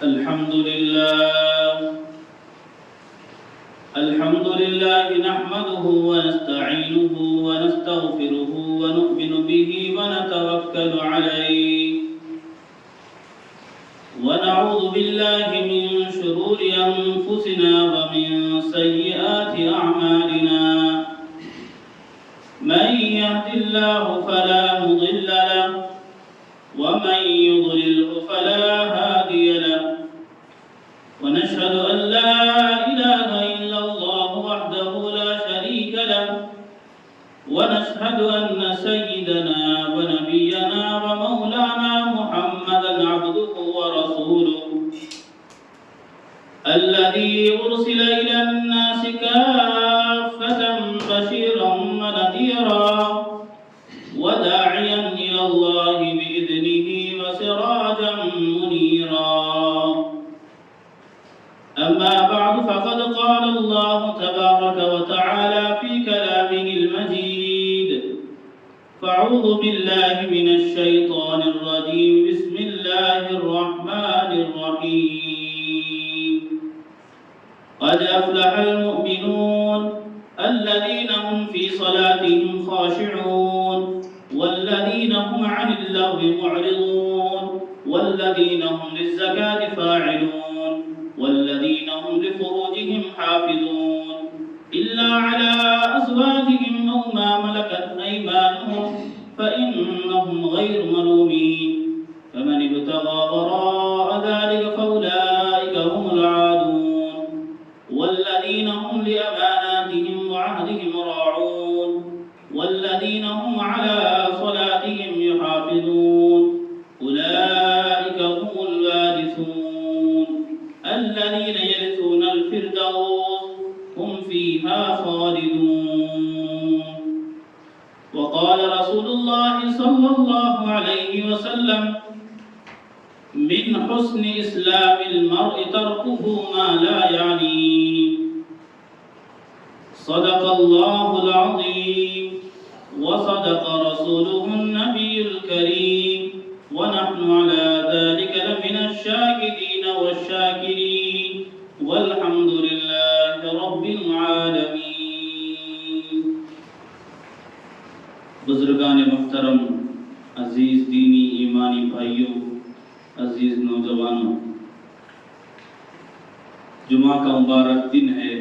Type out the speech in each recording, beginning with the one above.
الحمد لله نحمده ونستعينه ونستغفره ونؤمن به ونتوكل عليه ونعوذ بالله من شرور أنفسنا ومن سيئات أعمالنا من يهد الله فلا مضل له ومن يضلله فلا هادي له ونشهد أن لا إله إلا الله وحده لا شريك له ونشهد أن سيدنا ونبينا ومولانا محمدا عبده ورسوله الذي أرسل إلى الناس كافة بشيرا ونذيرا وداعيا إلى الله بإذنه وسراجا منيرا أما بعد فقد قال الله تبارك وتعالى في كلامه المجيد فأعوذ بالله من الشيطان الرجيم بسم الله الرحمن الرحيم قد أفلح المؤمنون الذين هم في صلاتهم خاشعون والذين هم عن اللغو معرضون والذين هم للزكاة فاعلون والذين هم لفروجهم حافظون إلا على أزواجهم أو ما ملكت أيمانهم فإنهم غير ملومين فمن ابتغى وراء ذلك فأولئك هم العادون والذين هم لأماناتهم وعهدهم راعون والذين هم على صلاتهم يحافظون أولئك هم الوارثون الذين يرثون الفردوس هم فيها خالدون وقال رسول الله صلى الله عليه وسلم من حسن إسلام المرء تركه ما لا يعنيه صدق الله العظيم وصدق رسوله النبي الكريم ونحن على ذلك لمن الشاهدين والشاكرين والحمد لله رب العالمين. بزرگان محترم، عزیز دینی ایمانی بھائیوں، عزیز نوجوانوں، جمعہ کا مبارک دن ہے.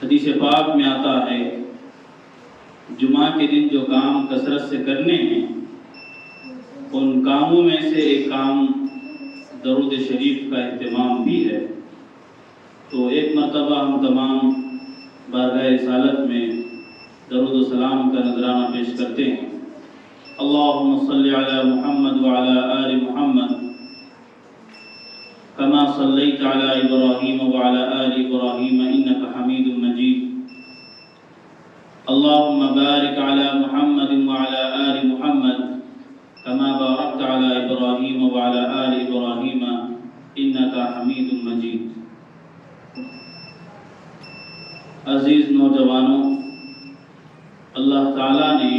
حدیث پاک میں آتا ہے جمعہ کے دن جو کام کثرت سے کرنے ہیں ان کاموں میں سے ایک کام درود شریف کا اہتمام بھی ہے. تو ایک مرتبہ ہم تمام بارگاہ رسالت میں درود و سلام کا نذرانہ پیش کرتے ہیں. اللہم صلی علی محمد وعلی آل محمد كما صليت على إبراهيم وعلى آل إبراهيم إنك حميد مجيد. اللهم بارك على محمد وعلى آل محمد كما باركت على إبراهيم وعلى آل إبراهيم إنك حميد مجيد. عزیز نوجوانوں، اللہ تعالیٰ نے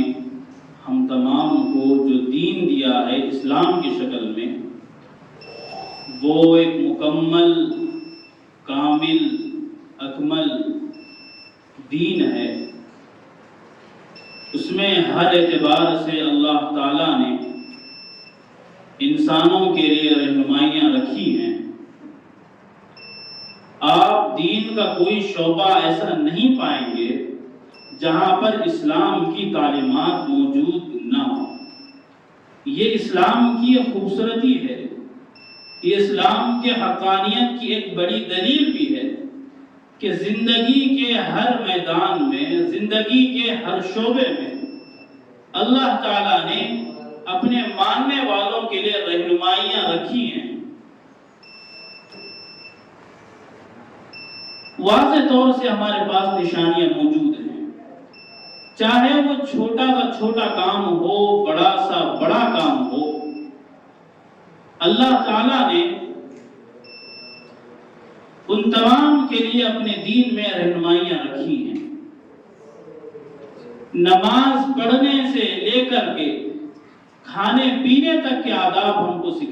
ہم تمام کو جو دین دیا ہے اسلام کی شکل میں، وہ ایک مکمل، کامل، اکمل دین ہے. اس میں ہر اعتبار سے اللہ تعالیٰ نے انسانوں کے لیے رہنمائیاں رکھی ہیں. آپ دین کا کوئی شعبہ ایسا نہیں پائیں گے جہاں پر اسلام کی تعلیمات موجود نہ ہوں. یہ اسلام کی خوبصورتی ہے، یہ اسلام کے حقانیت کی ایک بڑی دلیل بھی ہے کہ زندگی کے ہر میدان میں، زندگی کے ہر شعبے میں اللہ تعالیٰ نے اپنے ماننے والوں کے لیے رہنمائیاں رکھی ہیں. واضح طور سے ہمارے پاس نشانیاں موجود ہیں، چاہے وہ چھوٹا سا چھوٹا کام ہو، بڑا سا بڑا کام ہو. اللہ تعالیٰ نے ان تمام کے لیے اپنے دین میں رہنمائیاں رکھی ہیں. نماز پڑھنے سے لے کر کے کھانے پینے تک کے آداب ہم کو سکھائے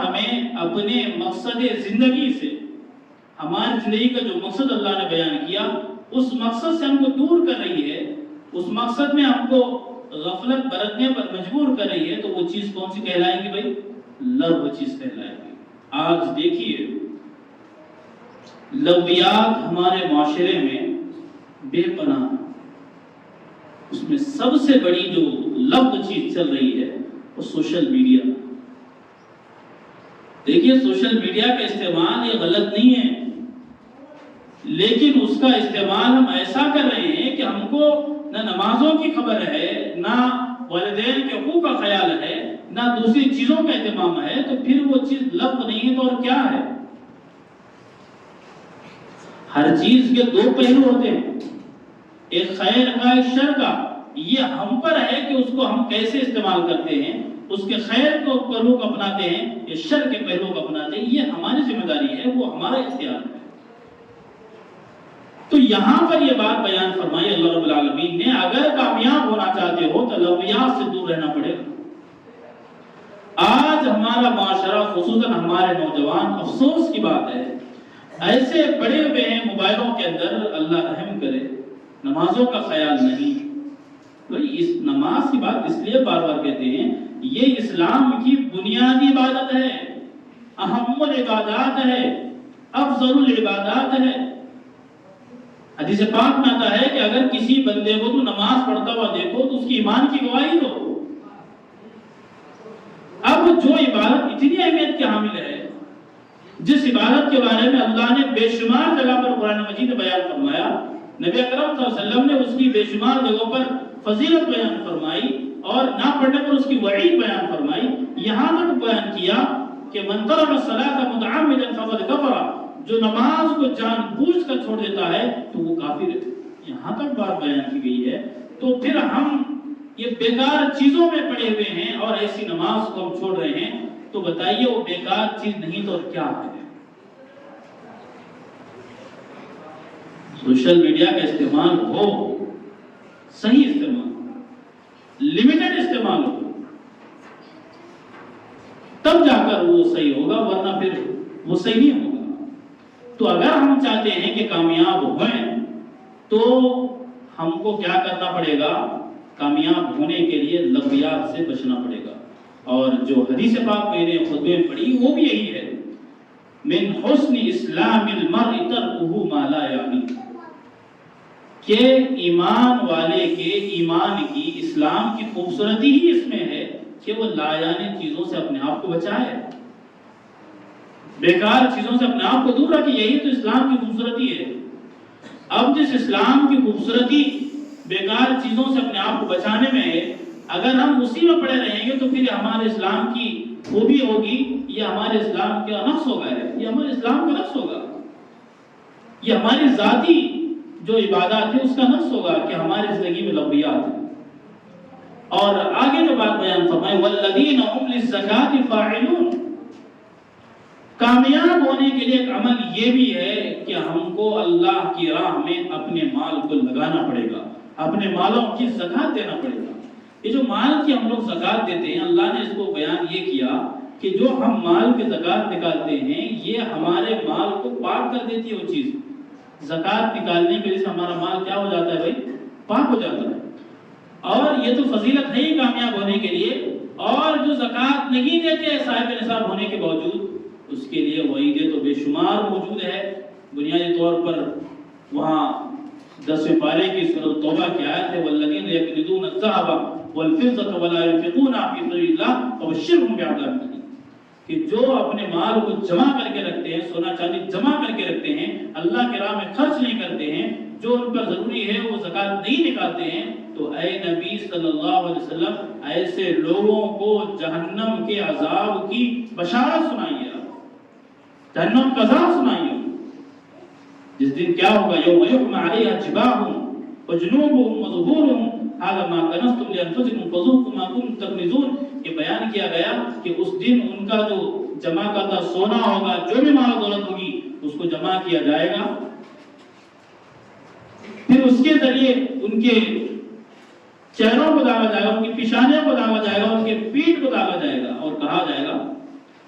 ہمیں اپنے مقصد زندگی سے، ہماری زندگی کا جو مقصد اللہ نے بیان کیا اس مقصد سے ہم کو دور کر رہی ہے، اس مقصد میں ہم کو غفلت برتنے پر مجبور کر رہی ہے، تو وہ چیز کون سی کہلائے گی بھائی؟ لغو چیز کہلائے گی۔ آج دیکھیے لغویات ہمارے معاشرے میں بے پناہ، اس میں سب سے بڑی جو لغو چیز چل رہی ہے وہ سوشل میڈیا۔ دیکھیے سوشل میڈیا کا استعمال یہ غلط نہیں ہے، لیکن اس کا استعمال ہم ایسا کر رہے ہیں کہ ہم کو نہ نمازوں کی خبر ہے، نہ والدین کے حقوق کا خیال ہے، نہ دوسری چیزوں کا اہتمام ہے، تو پھر وہ چیز لغو نہیں ہے تو اور کیا ہے؟ ہر چیز کے دو پہلو ہوتے ہیں، ایک خیر کا ایک شر کا۔ یہ ہم پر ہے کہ اس کو ہم کیسے استعمال کرتے ہیں، اس کے خیر کو پہلو کو اپناتے ہیں یا شر کے پہلو کو اپناتے ہیں، یہ ہماری ذمہ داری ہے، وہ ہمارا اختیار ہے۔ تو یہاں پر یہ بات بیان فرمائی اللہ رب العالمین نے، اگر کامیاب ہونا چاہتے ہو تو لغویات سے دور رہنا پڑے گا۔ آج ہمارا معاشرہ خصوصاً ہمارے نوجوان، افسوس کی بات ہے، ایسے پڑے ہوئے ہیں موبائلوں کے اندر، اللہ رحم کرے، نمازوں کا خیال نہیں۔ اس نماز کی بات اس لیے بار بار کہتے ہیں، یہ اسلام کی بنیادی عبادت ہے، اہم العبادات ہے، افضل العبادات ہے۔ حدیث پاک میں آتا ہے کہ اگر کسی بندے کو تو نماز پڑھتا ہوا دیکھو تو اس کی ایمان کی گواہی دو۔ اب جو عبادت اتنی اہمیت کی حامل ہے، جس عبادت کے بارے میں اللہ نے بے شمار جگہ پر قرآن مجید میں بیان فرمایا، نبی اکرم صلی اللہ علیہ وسلم نے اس کی بے شمار جگہوں پر فضیلت بیان فرمائی اور نہ پڑھنے پر اس کی وعید بیان فرمائی، یہاں تک بیان کیا کہ من ترک الصلاۃ متعمدا فقد کفر، جو نماز کو جان بوجھ کر چھوڑ دیتا ہے تو وہ کافر ہے۔ یہاں تک بات بیان کی گئی ہے، تو پھر ہم یہ بیکار چیزوں میں پڑے ہوئے ہیں اور ایسی نماز کو ہم چھوڑ رہے ہیں، تو بتائیے وہ بیکار چیز نہیں تو اور کیا ہے؟ سوشل میڈیا کا استعمال ہو، صحیح استعمال، لمیٹڈ استعمال ہو، تب جا کر وہ صحیح ہوگا، ورنہ پھر وہ صحیح نہیں ہوگا۔ تو اگر ہم چاہتے ہیں کہ کامیاب ہوئیں تو ہم کو کیا کرنا پڑے گا؟ کامیاب ہونے کے لیے لغویات سے بچنا پڑے گا۔ اور جو حدیث پاک میں نے خطبے میں پڑھی وہ بھی یہی ہے، من حسن اسلام المرء ترکہ ما لا یعنی، کہ ایمان والے کے ایمان کی، اسلام کی خوبصورتی ہی اس میں ہے کہ وہ لا یعنی چیزوں سے اپنے آپ کو بچائے، بیکار چیزوں سے اپنے آپ کو دور رکھے۔ یہی تو اسلام کی خوبصورتی ہے۔ اب جس اسلام کی خوبصورتی بیکار چیزوں سے اپنے آپ کو بچانے میں ہے، اگر ہم اسی میں پڑے رہیں گے تو پھر ہمارے اسلام کی خوبی ہوگی، یہ ہمارے اسلام کا نقص ہوگا، یہ ہمارے اسلام کا نقص ہوگا، یہ ہماری ذاتی جو عبادات ہے اس کا نقص ہوگا کہ ہماری زندگی میں لغویات ہیں۔ اور آگے جو بات بیان فرمائے والذین هم للزکاة فاعلون، کامیاب ہونے کے لیے ایک عمل یہ بھی ہے کہ ہم کو اللہ کی راہ میں اپنے مال کو لگانا پڑے گا، اپنے مالوں کی زکات دینا پڑے گا۔ یہ جو مال کی ہم لوگ زکات دیتے ہیں، اللہ نے اس کو بیان یہ کیا کہ جو ہم مال کی زکات نکالتے ہیں یہ ہمارے مال کو پاک کر دیتی ہے۔ وہ چیز زکات نکالنے کی وجہ سے ہمارا مال کیا ہو جاتا ہے بھائی؟ پاک ہو جاتا ہے۔ اور یہ تو فضیلت ہے ہی کامیاب ہونے کے لیے۔ اور جو زکات نہیں دیتے صاحب نصاب ہونے کے باوجود، اس کے لیے وعیدیں تو بے شمار موجود ہے۔ بنیادی طور پر وہاں 10ویں پارے کی سورۃ توبہ کی آیت ہے والذین یکنزون الذهب والفضة ولا ينفقونها في سبیل اللہ فبشرهم بعذاب الیم، کہ جو اپنے مال کو جمع کر کے رکھتے ہیں، سونا چاندی جمع کر کے رکھتے ہیں، اللہ کی راہ میں خرچ نہیں کرتے ہیں، جو ان پر ضروری ہے وہ زکات نہیں نکالتے ہیں، تو اے نبی صلی اللہ علیہ وسلم ایسے لوگوں کو جہنم کے عذاب کی بشارت سنائیے، جہنم کا عذاب سنائیے۔ جس دن کیا ہوگا؟ یوم یحمى علیہا جباہهم وجنوبهم وظہورهم ھذا ما کنزتم لانفسکم فذوقوا ما کنتم تکنزون۔ یہ بیان کیا گیا کہ اس دن ان کا جو جمع کرتا سونا ہوگا، جو بھی مال و دولت ہوگی، اس کو جمع کیا جائے گا، پھر اس کے ذریعے ان کے چہروں کو داغا جائے گا، ان کی پیشانیوں کو داغا جائے گا، ان کے پیٹھ کو داغا جائے گا، اور کہا جائے گا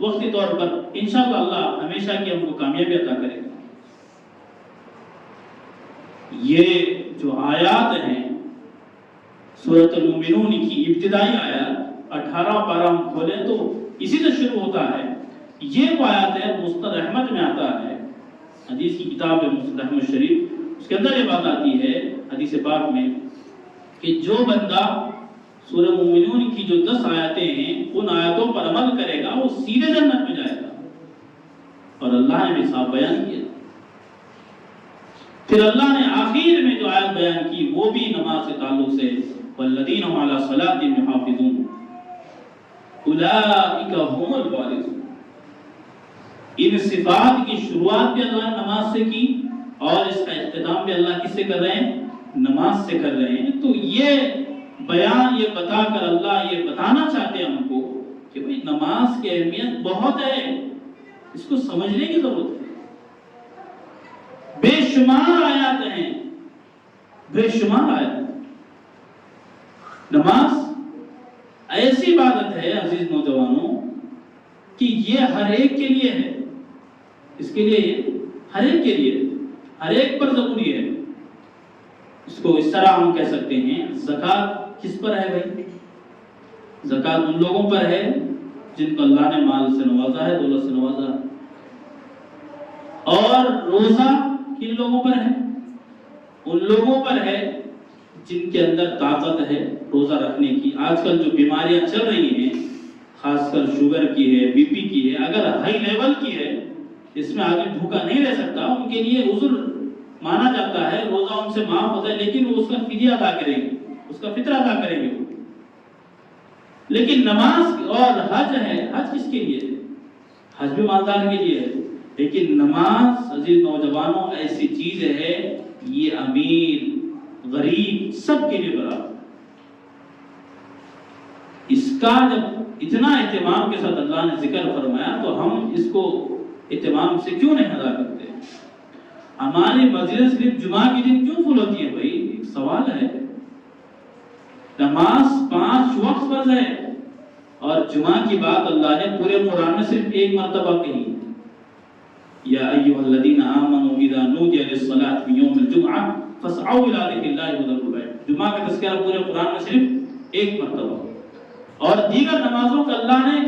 وقتی طور پر انشاءاللہ اللہ ہمیشہ کی ہم کو کامیابی عطا کرے گا۔ یہ جو آیات ہیں سورۃ المومنون کی ابتدائی آیات 18 پارہ ہم کھولیں تو اسی سے شروع ہوتا ہے۔ یہ وہ آیات ہے مسند احمد میں آتا ہے، حدیث کی کتاب ہے مسند احمد شریف، اس کے اندر یہ بات آتی ہے حدیث پاک میں کہ جو بندہ سورہ مومنون کی جو 10 آیاتیں ہیں ان آیاتوں پر عمل کرے گا وہ سیدھے جنت میں جائے گا، اور اللہ نے بھی صاف بیان کیا۔ پھر اللہ نے آخر میں جو آیت بیان کی وہ بھی نماز سے تعلق سے، والذین هم علی صلاتهم یحافظون اولئک هم الوارثون۔ ان صفات کی شروعات بھی اللہ نے نماز سے کی اور اس کا اختتام بھی اللہ کس سے کر رہے ہیں؟ نماز سے کر رہے ہیں۔ تو یہ بیان یہ بتا کر اللہ یہ بتانا چاہتے ہیں ہم کو کہ بھئی نماز کی اہمیت بہت ہے، اس کو سمجھنے کی ضرورت ہے۔ بے شمار آیات ہیں، بے شمار آیات ہیں۔ نماز ایسی عبادت ہے عزیز نوجوانوں کہ یہ ہر ایک کے لیے ہے، اس کے لیے یہ ہر ایک کے لیے، ہر ایک پر ضروری ہے۔ اس کو اس طرح ہم کہہ سکتے ہیں زکوٰۃ کس پر ہے بھائی؟ زکوٰۃ ان لوگوں پر ہے جن کو اللہ نے مال سے نوازا ہے، دولت سے نوازا ہے۔ اور روزہ کن لوگوں پر ہے؟ ان لوگوں پر ہے جن کے اندر طاقت ہے روزہ رکھنے کی۔ آج کل جو بیماریاں چل رہی ہیں خاص کر شوگر کی ہے، بی پی کی ہے، اگر ہائی لیول کی ہے اس میں آدمی بھوکا نہیں رہ سکتا، ان کے لیے عذر مانا جاتا ہے، روزہ ان سے معاف ہوتا ہے، لیکن وہ اس کا فدیہ ادا کریں گے، اس کا فطرہ ادا کریں گے۔ لیکن نماز اور حج ہے، حج کس کے لیے ہے؟ حج بھی مالدار کے لیے ہے، لیکن نماز عزیز نوجوانوں ایسی چیز ہے یہ امیر غریب سب کے لیے برابر۔ اس کا جب اتنا اہتمام کے ساتھ اللہ نے ذکر فرمایا تو ہم اس کو اہتمام سے کیوں نہیں ادا کرتے؟ ہماری مسجد صرف جمعہ کے دن کیوں فل ہوتی ہے بھائی؟ ایک سوال ہے۔ نماز 5 وقت فرض ہے اور جمعہ کی بات اللہ نے پورے قرآن میں صرف ایک مرتبہ کہی، یا ایھا الذین آمنوا اذا نودی للصلاۃ من یوم الجمعہ فاسعوا الی ذکر اللہ وذروا البیع۔ جمعہ کا تذکرہ پورے قرآن میں صرف ایک مرتبہ، اور دیگر نمازوں کا اللہ نے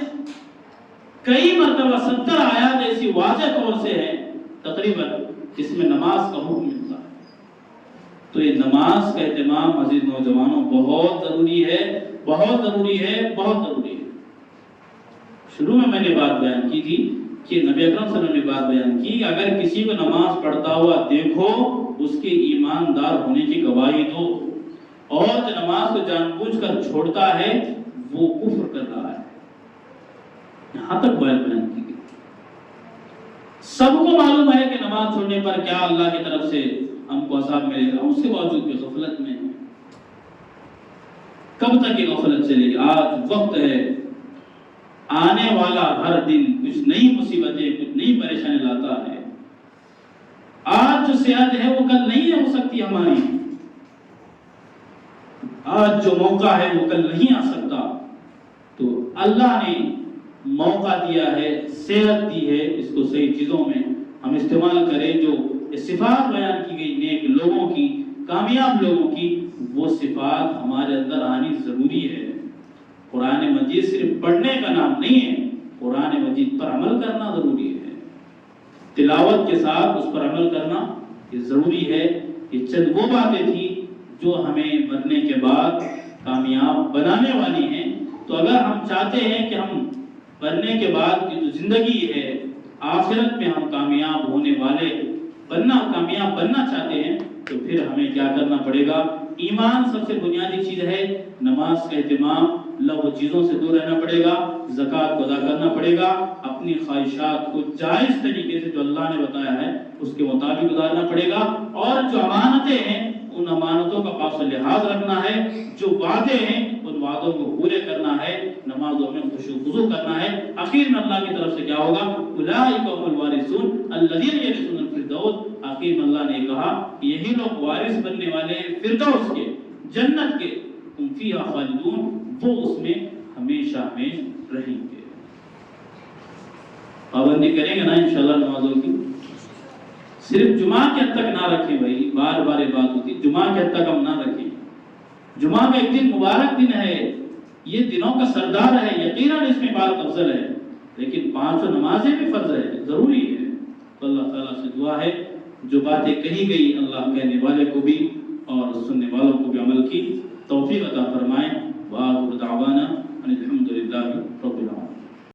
کئی مرتبہ 70 آیات ایسی واضح طور سے ہے تقریباً جس میں نماز کا حکم ملتا ہے۔ تو یہ نماز کا اہتمام عزیز نوجوانوں بہت ضروری ہے، بہت ضروری ہے، بہت ضروری ہے۔ شروع میں نے بات بیان کی تھی کہ نبی اکرم صلی اللہ علیہ وسلم نے بات بیان کی کہ اگر کسی کو نماز پڑھتا ہوا دیکھو اس کے ایماندار ہونے کی گواہی دو، اور جو نماز کو جان بوجھ کر چھوڑتا ہے وہ کفر کر رہا ہے۔ یہاں تک بات بیان کی گئی۔ سب کو معلوم ہے کہ نماز چھوڑنے پر کیا اللہ کی طرف سے ہم کو عذاب ملے گا، اس کے باوجود بھی غفلت میں ہے۔ کب تک یہ غفلت چلے گی؟ آج وقت ہے، آنے والا ہر دن کچھ نئی مصیبتیں، کچھ نئی پریشانی لاتا ہے۔ آج جو صحت ہے وہ کل نہیں ہو سکتی ہماری، آج جو موقع ہے وہ کل نہیں آ سکتا۔ تو اللہ نے موقع دیا ہے، صحت دی ہے، اس کو صحیح چیزوں میں ہم استعمال کریں۔ جو صفات بیان کی گئی نیک لوگوں کی، کامیاب لوگوں کی، وہ صفات ہمارے اندر آنی ضروری ہے۔ قرآن مجید صرف پڑھنے کا نام نہیں ہے، قرآن مجید پر عمل کرنا ضروری ہے، تلاوت کے ساتھ اس پر عمل کرنا یہ ضروری ہے۔ یہ چند وہ باتیں تھیں جو ہمیں مرنے کے بعد کامیاب بنانے والی ہیں۔ تو اگر ہم چاہتے ہیں کہ ہم مرنے کے بعد کی جو زندگی ہے آخرت میں ہم کامیاب ہونے والے کامیاب بننا چاہتے ہیں تو پھر ہمیں کیا کرنا پڑے گا؟ ایمان سب سے بنیادی چیز ہے، نماز کا اہتمام، لغو چیزوں سے دور رہنا پڑے گا، زکوٰۃ کو ادا کرنا پڑے گا، اپنی خواہشات کو جائز طریقے سے جو اللہ نے بتایا ہے اس کے مطابق گزارنا پڑے گا، اور جو امانتیں ہیں ان امانتوں کا خاص لحاظ رکھنا ہے، جو وعدے ہیں ان وعدوں کو پورے کرنا ہے، نمازوں میں خشوع خضوع کرنا ہے۔ آخر میں اللہ کی طرف سے کیا ہوگا؟ اولئک هم الوارثون الذین یرثون الفردوس۔ آخر میں اللہ نے کہا کہ یہی لوگ وارث بننے والے ہیں فردوس کے، جنت کے، ہم فیہا خالدون، وہ اس میں ہمیشہ رہیں گے۔ پابندی کریں گے نا انشاءاللہ نمازوں کی؟ صرف جمعہ کے حد تک نہ رکھیں بھائی، بار بار یہ بات ہوتی، جمعہ کے حد تک ہم نہ رکھیں۔ جمعہ کا ایک دن مبارک دن ہے، یہ دنوں کا سردار ہے، یقیناً اس میں بات افضل ہے، لیکن 5 نمازیں بھی فرض ہے، ضروری ہے۔ تو اللہ تعالیٰ سے دعا ہے جو باتیں کہی گئی اللہ کہنے والے کو بھی